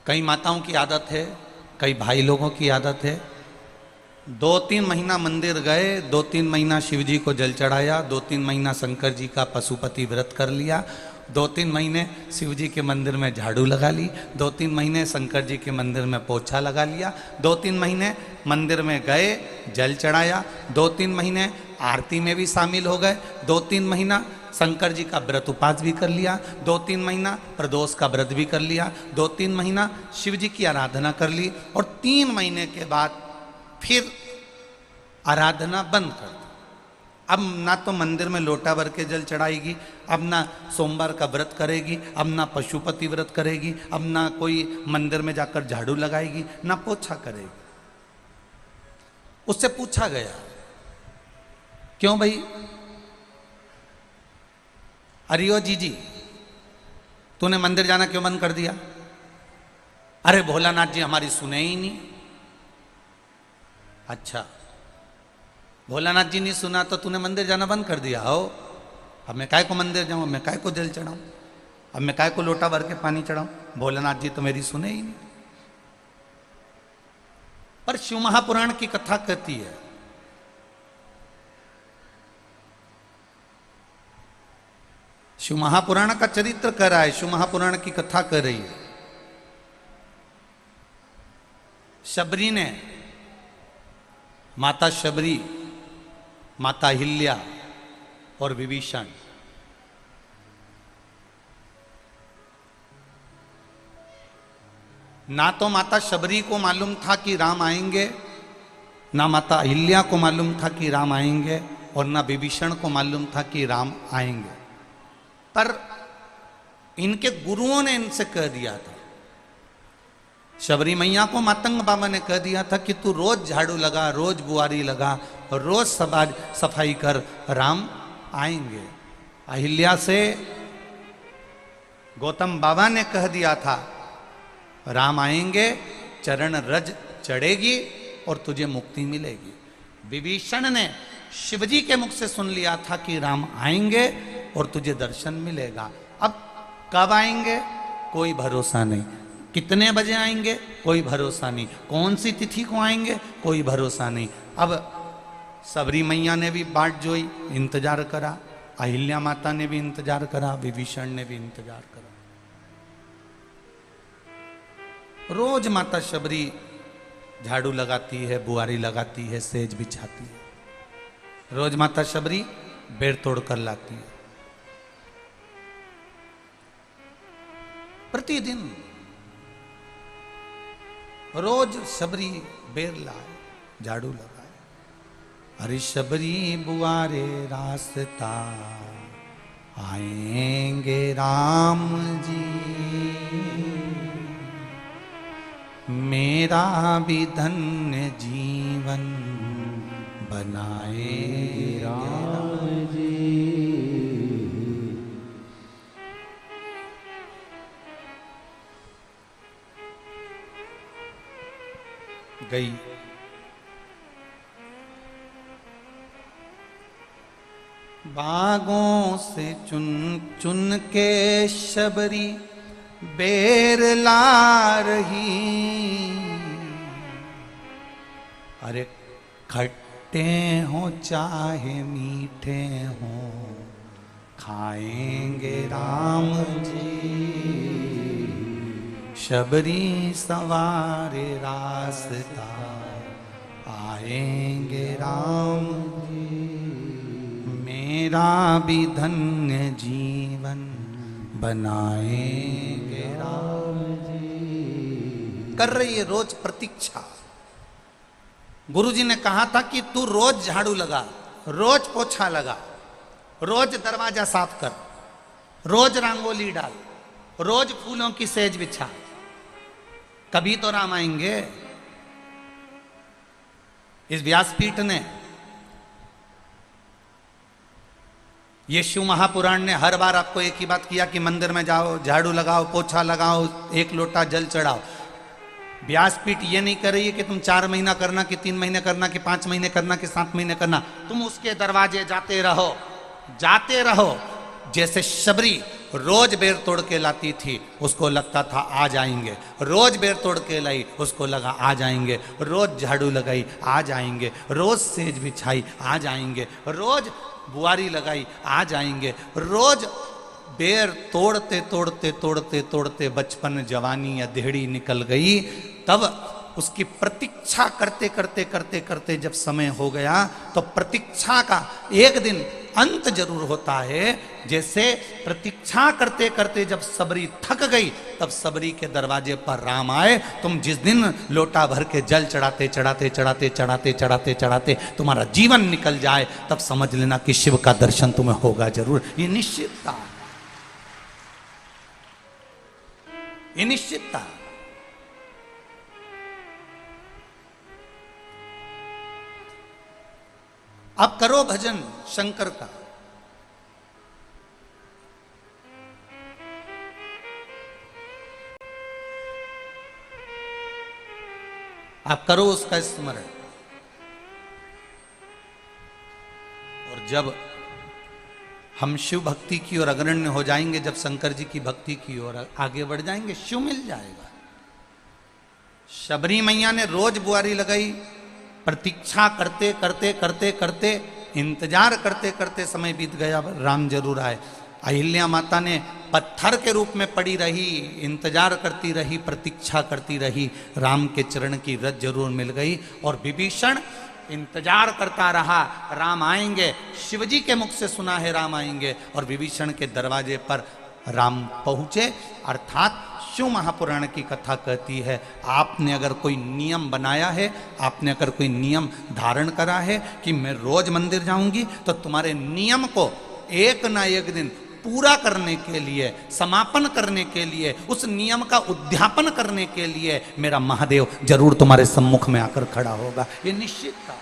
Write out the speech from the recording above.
कई माताओं की आदत है, कई भाई लोगों की आदत है, 2-3 महीना मंदिर गए, 2-3 महीना शिव जी को जल चढ़ाया, 2-3 महीना शंकर जी का पशुपति व्रत कर लिया, 2-3 महीने शिव जी के मंदिर में झाड़ू लगा ली, 2-3 महीने शंकर जी के मंदिर में पोछा लगा लिया, 2-3 महीने मंदिर में गए, जल चढ़ाया, 2-3 महीने आरती में भी शामिल हो गए, 2-3 महीना शंकर जी का व्रत उपास भी कर लिया, 2-3 महीना प्रदोष का व्रत भी कर लिया, 2-3 महीना शिव जी की आराधना कर ली, और 3 महीने के बाद फिर आराधना बंद कर दी। अब ना तो मंदिर में लोटा भर के जल चढ़ाएगी, अब ना सोमवार का व्रत करेगी, अब ना पशुपति व्रत करेगी, अब ना कोई मंदिर में जाकर झाड़ू लगाएगी, ना पोछा करेगी। उससे पूछा गया, क्यों भाई? अरियो जी, तूने मंदिर जाना क्यों बंद कर दिया? अरे भोलानाथ जी हमारी सुने ही नहीं। अच्छा, भोलानाथ जी नहीं सुना तो तूने मंदिर जाना बंद कर दिया हो? अब मैं काय को मंदिर जाऊं, मैं काय को जल चढ़ाऊं, अब मैं काय को लोटा भर के पानी चढ़ाऊं? भोलानाथ जी तो मेरी सुने ही नहीं। पर शिव महापुराण की कथा कहती है, शिव महापुराण का चरित्र कह रहा है, शिव महापुराण की कथा कर रही है। शबरी ने, माता शबरी, माता अहिल्या और विभीषण, ना तो माता शबरी को मालूम था कि राम आएंगे, ना माता अहिल्या को मालूम था कि राम आएंगे, और ना विभीषण को मालूम था कि राम आएंगे। पर इनके गुरुओं ने इनसे कह दिया था, शबरी मैया को मातंग बाबा ने कह दिया था कि तू रोज झाड़ू लगा, रोज बुआरी लगा, रोज सफाई कर, राम आएंगे। अहिल्या से गौतम बाबा ने कह दिया था, राम आएंगे, चरण रज चढ़ेगी और तुझे मुक्ति मिलेगी। विभीषण ने शिवजी के मुख से सुन लिया था कि राम आएंगे और तुझे दर्शन मिलेगा। अब कब आएंगे कोई भरोसा नहीं, कितने बजे आएंगे कोई भरोसा नहीं, कौन सी तिथि को आएंगे कोई भरोसा नहीं। अब सबरी मैया ने भी बाट जोई, इंतजार करा, अहिल्या माता ने भी इंतजार करा, विभीषण ने भी इंतजार करा। रोज माता शबरी झाड़ू लगाती है, बुआरी लगाती है, सेज बिछाती है, रोज माता शबरी बेर तोड़ कर लाती है। प्रतिदिन रोज शबरी बेर लाए, झाड़ू लगाए। अरे शबरी बुआरे रास्ता, आएंगे राम जी, मेरा भी धन्य जीवन बनाए राम जी। गई बागों से चुन चुन के शबरी बेर ला रही, अरे खट्टे हो चाहे मीठे हो, खाएंगे राम जी, शबरी सवारे रास्ता, आएंगे राम जी, मेरा भी धन्य जीवन बनाएंगे राम जी। कर रही है रोज प्रतीक्षा। गुरुजी ने कहा था कि तू रोज झाड़ू लगा, रोज पोछा लगा, रोज दरवाजा साफ कर, रोज रंगोली डाल, रोज फूलों की सेज बिछा, कभी तो राम आएंगे। इस व्यासपीठ ने, ये शिव महापुराण ने हर बार आपको एक ही बात किया कि मंदिर में जाओ, झाड़ू लगाओ, पोछा लगाओ, एक लोटा जल चढ़ाओ। व्यासपीठ ये नहीं कर रही है कि तुम 4 महीना करना, कि 3 महीने करना, कि 5 महीने करना, कि 7 महीने करना। तुम उसके दरवाजे जाते रहो, जाते रहो। जैसे शबरी रोज बेर तोड़ के लाती थी, उसको लगता था आ जाएंगे। रोज बेर तोड़ के लाई, उसको लगा आ जाएंगे। रोज झाड़ू लगाई, आ जाएंगे। रोज सेज बिछाई, आ जाएंगे। रोज बुआरी लगाई, आ जाएंगे। रोज बेर तोड़ते तोड़ते तोड़ते तोड़ते बचपन जवानी या देहड़ी निकल गई। तब उसकी प्रतीक्षा करते करते करते करते जब समय हो गया तो प्रतीक्षा का एक दिन अंत जरूर होता है। जैसे प्रतीक्षा करते करते जब सबरी थक गई, तब सबरी के दरवाजे पर राम आए। तुम जिस दिन लोटा भर के जल चढ़ाते चढ़ाते चढ़ाते चढ़ाते चढ़ाते चढ़ाते तुम्हारा जीवन निकल जाए, तब समझ लेना कि शिव का दर्शन तुम्हें होगा जरूर। ये निश्चितता, ये निश्चितता। अब करो भजन शंकर का। आप करो उसका स्मरण। और जब हम शिव भक्ति की ओर अग्रण्य हो जाएंगे, जब शंकर जी की भक्ति की ओर आगे बढ़ जाएंगे, शिव मिल जाएगा। शबरी मैया ने रोज बुआरी लगाई, प्रतीक्षा करते करते करते करते इंतजार करते करते समय बीत गया, राम जरूर आए। अहिल्या माता ने पत्थर के रूप में पड़ी रही, इंतजार करती रही, प्रतीक्षा करती रही, राम के चरण की रज जरूर मिल गई। और विभीषण इंतजार करता रहा, राम आएंगे। शिवजी के मुख से सुना है राम आएंगे, और विभीषण के दरवाजे पर राम पहुंचे। अर्थात शिव महापुराण की कथा कहती है, आपने अगर कोई नियम बनाया है, आपने अगर कोई नियम धारण करा है कि मैं रोज मंदिर जाऊंगी, तो तुम्हारे नियम को एक ना एक दिन पूरा करने के लिए, समापन करने के लिए, उस नियम का उद्यापन करने के लिए मेरा महादेव जरूर तुम्हारे सम्मुख में आकर खड़ा होगा। ये निश्चित था।